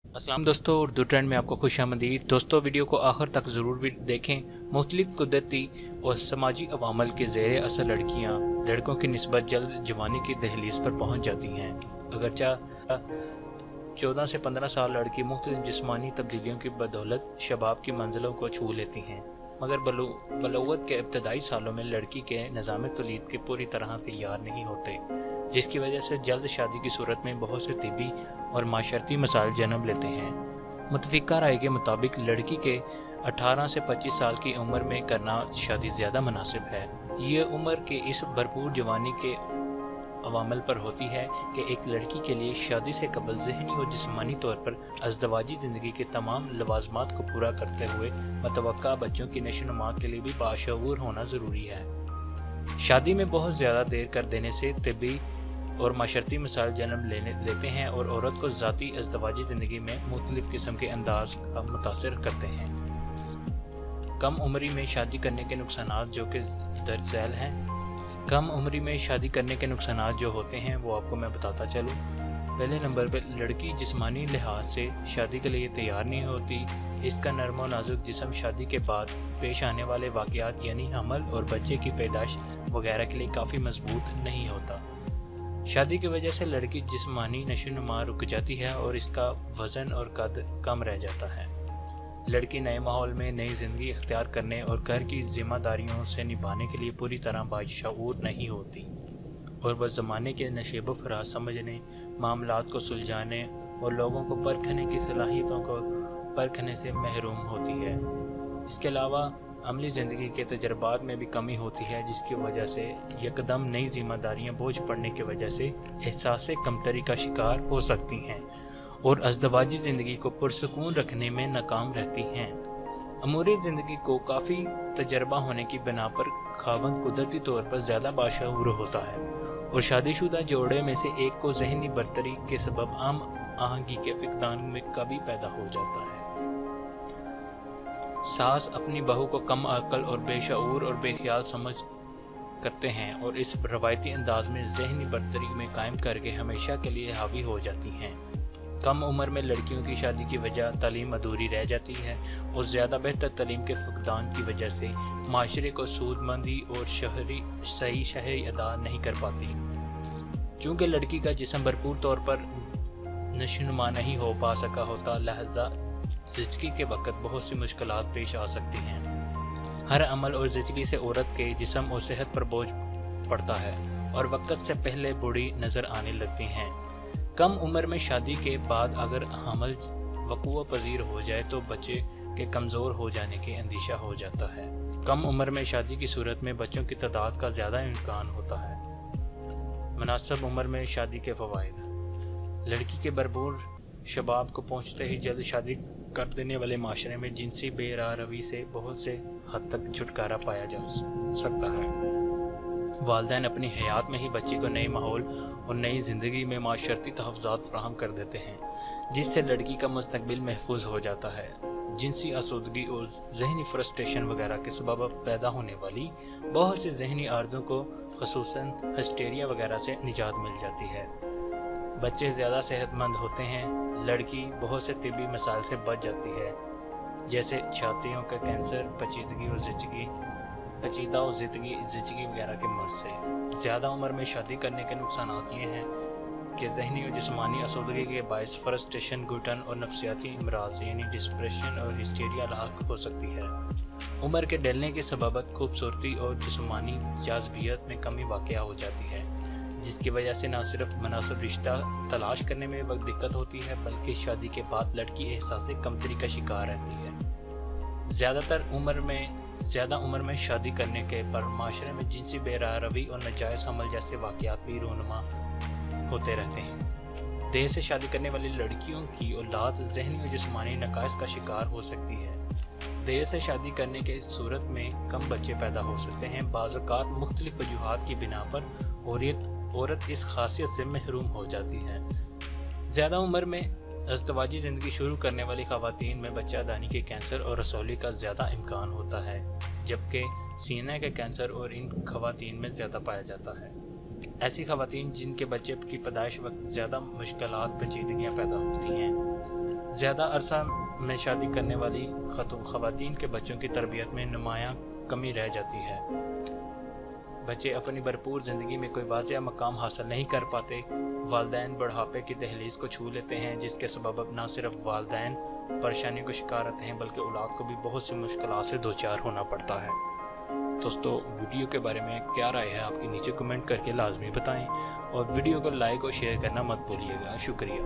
अस्सलाम दोस्तों, उर्दू ट्रेंड में आपको खुशामदीद। दोस्तों, वीडियो को आखिर तक ज़रूर भी देखें। मुख्तलिफ कुदरती और समाजी अवामल के ज़ेर असर लड़कियाँ लड़कों की निस्बत जल्द जवानी की दहलीज पर पहुँच जाती हैं। अगरचे 14 से 15 साल लड़की मुख्तलिफ जिस्मानी तब्दीलियों की बदौलत शबाब की मंजिलों को छू लेती हैं, मगर बलूगत के इब्तदाई सालों में लड़की के निज़ाम तौलीद के पूरी तरह तैयार नहीं होते, जिसकी वजह से जल्द शादी की सूरत में बहुत से तिबी और माशरती मसाइल जन्म लेते हैं। मुतफ़िका राय के मुताबिक लड़की के 18 से 25 साल की उम्र में करना शादी ज़्यादा मुनासिब है। ये उम्र के इस भरपूर जवानी के अवामल पर होती है कि एक लड़की के लिए शादी से कबल ज़हनी और जिस्मानी तौर पर अज़दवाजी ज़िंदगी के तमाम लवाज़मात को पूरा करते हुए मतवक्का बच्चों की नशोनुमा के लिए भी बाशऊर होना ज़रूरी है। शादी में बहुत ज़्यादा देर कर देने से तिबी और माशरती मसाइल जन्म लेते हैं और औरत को ज़ाती अज़दवाजी ज़िंदगी में मुख्तलिफ़ किस्म के अंदाज का मुतासर करते हैं। कम उम्री में शादी करने के नुकसानात जो कि दर्ज झेल हैं। कम उम्री में शादी करने के नुकसानात जो होते हैं वो आपको मैं बताता चलूँ। पहले नंबर पर लड़की जिस्मानी लिहाज से शादी के लिए तैयार नहीं होती। इसका नरम और नाजुक जिस्म शादी के बाद पेश आने वाले वाक़यात यानी हमल और बच्चे की पैदाइश वगैरह के लिए काफ़ी मजबूत नहीं होता। शादी की वजह से लड़की जिस्मानी नशोनुमा रुक जाती है और इसका वज़न और कद कम रह जाता है। लड़की नए माहौल में नई ज़िंदगी इख्तियार करने और घर की जिम्मेदारियों से निभाने के लिए पूरी तरह बाशऊर नहीं होती और वह ज़माने के नशेब फराज समझने, मामलात को सुलझाने और लोगों को परखने की सलाहियतों को परखने से महरूम होती है। इसके अलावा अमली ज़िंदगी के तजर्बात में भी कमी होती है, जिसकी वजह से यकदम नई जिम्मेदारियां बोझ पड़ने की वजह से एहसास कमतरी का शिकार हो सकती हैं और अज़दवाजी ज़िंदगी को पुरसुकून रखने में नाकाम रहती हैं। अमूरी ज़िंदगी को काफ़ी तजर्बा होने की बिना पर खावंद कुदरती तौर पर ज़्यादा बाशऊर होता है और शादीशुदा जोड़े में से एक को ज़हनी बर्तरी के सबब आम आहंगी के फिकदान में कभी पैदा हो जाता है। सास अपनी बहू को कम अक्ल और बेशऊर और बेख्याल समझ करते हैं और इस रवायती अंदाज में ज़हनी बर्तरी में कायम करके हमेशा के लिए हावी हो जाती हैं। कम उम्र में लड़कियों की शादी की वजह तालीम अधूरी रह जाती है और ज़्यादा बेहतर तालीम के फुकदान की वजह से माशरे को सूदमंदी और सही शहरी अदा नहीं कर पाती। चूँकि लड़की का जिस्म भरपूर तौर पर नशोनुमा नहीं हो पा सका होता, लिहाजा ज़िंदगी के वक़्त बहुत सी मुश्किलात पेश आ सकती हैं। हर अमल और ज़िंदगी से औरत के जिस्म और सेहत पर बोझ पड़ता है और वक़्त से पहले बूढ़ी नज़र आने लगती हैं। कम उम्र में शादी के बाद अगर हमल वक़ूअ पजीर हो जाए तो बच्चे के कमज़ोर हो जाने के अंदेशा हो जाता है। कम उम्र में शादी की सूरत में बच्चों की तादाद का ज़्यादा इम्कान होता है। मुनासिब उम्र में शादी के फ़वाइद। लड़की के भरपूर शबाब को पहुँचते ही जल्द शादी कर देने वाले माशरे में जिनसी बेरारवी से बहुत से हद तक छुटकारा पाया जा सकता है। वालिदैन अपनी हयात में ही बच्ची को नए माहौल और नई ज़िंदगी में माशरती तहफ़्फ़ुज़ात फ़राहम कर देते हैं, जिससे लड़की का मुस्तकबिल महफूज हो जाता है। जिनसी आसूदगी और ज़हनी फ्रस्ट्रेशन वगैरह के सबब पैदा होने वाली बहुत सी ज़हनी आर्ज़ों को ख़ुसूसन हिस्टेरिया वगैरह से निजात मिल जाती है। बच्चे ज़्यादा सेहतमंद होते हैं। लड़की बहुत से तिबी मसाइल से बच जाती है, जैसे छातियों का कैंसर, पेचीदा और ज़िंदगी वगैरह के मर्ज से। ज़्यादा उम्र में शादी करने के नुकसानात ये हैं कि ज़हनी और जिस्मानी आसूदगी के बायस फ्रस्ट्रेशन, घुटन और नफ्सियाती अमराज यानी डिप्रेशन और हिस्टेरिया लाक हो सकती है। उम्र के ढलने के सबब खूबसूरती और जिस्मानी जाज़बियत में कमी वाक़या हो जाती है, जिसकी वजह से न सिर्फ मुनासिब रिश्ता तलाश करने में वक्त दिक्कत होती है, बल्कि शादी के बाद लड़की एहसास कमतरी का शिकार रहती है। ज़्यादा उम्र में शादी करने के पर माशरे में जिनसी बेरारवी और नाजायज़ हमल जैसे वाक़यात भी रूनुमा होते रहते हैं। देर से शादी करने वाली लड़कियों की औलाद ज़हनी और जिस्मानी नकाइस का शिकार हो सकती है। देर से शादी करने के सूरत में कम बच्चे पैदा हो सकते हैं। बाज़ औक़ात मुख्तलिफ़ वजूहात की बिना पर औरत इस खासियत से महरूम हो जाती है। ज़्यादा उम्र में अज़दवाजी ज़िंदगी शुरू करने वाली ख़वातीन में बच्चादानी के कैंसर और रसौली का ज़्यादा इम्कान होता है, जबकि सीने के कैंसर और इन ख़वातीन में ज़्यादा पाया जाता है। ऐसी ख़वातीन जिनके बच्चे की पैदाइश वक्त ज़्यादा मुश्किलात पेचीदगियाँ पैदा होती हैं, زیادہ عرصہ میں شادی کرنے والی خواتین کے بچوں کی تربیت میں نمایاں کمی رہ جاتی ہے۔ بچے اپنی بھرپور زندگی میں کوئی واضح مقام حاصل نہیں کر پاتے۔ والدین بڑھاپے کی دہلیز کو چھو لیتے ہیں، جس کے سبب نہ صرف والدین پریشانیوں کا شکار ہوتے ہیں بلکہ اولاد کو بھی بہت سی مشکلات سے دوچار ہونا پڑتا ہے۔ دوستو ویڈیو کے بارے میں کیا رائے ہے آپ کی نیچے کمنٹ کر کے لازمی بتائیں، اور ویڈیو کو لائک اور شیئر کرنا مت بھولیے گا۔ شکریہ۔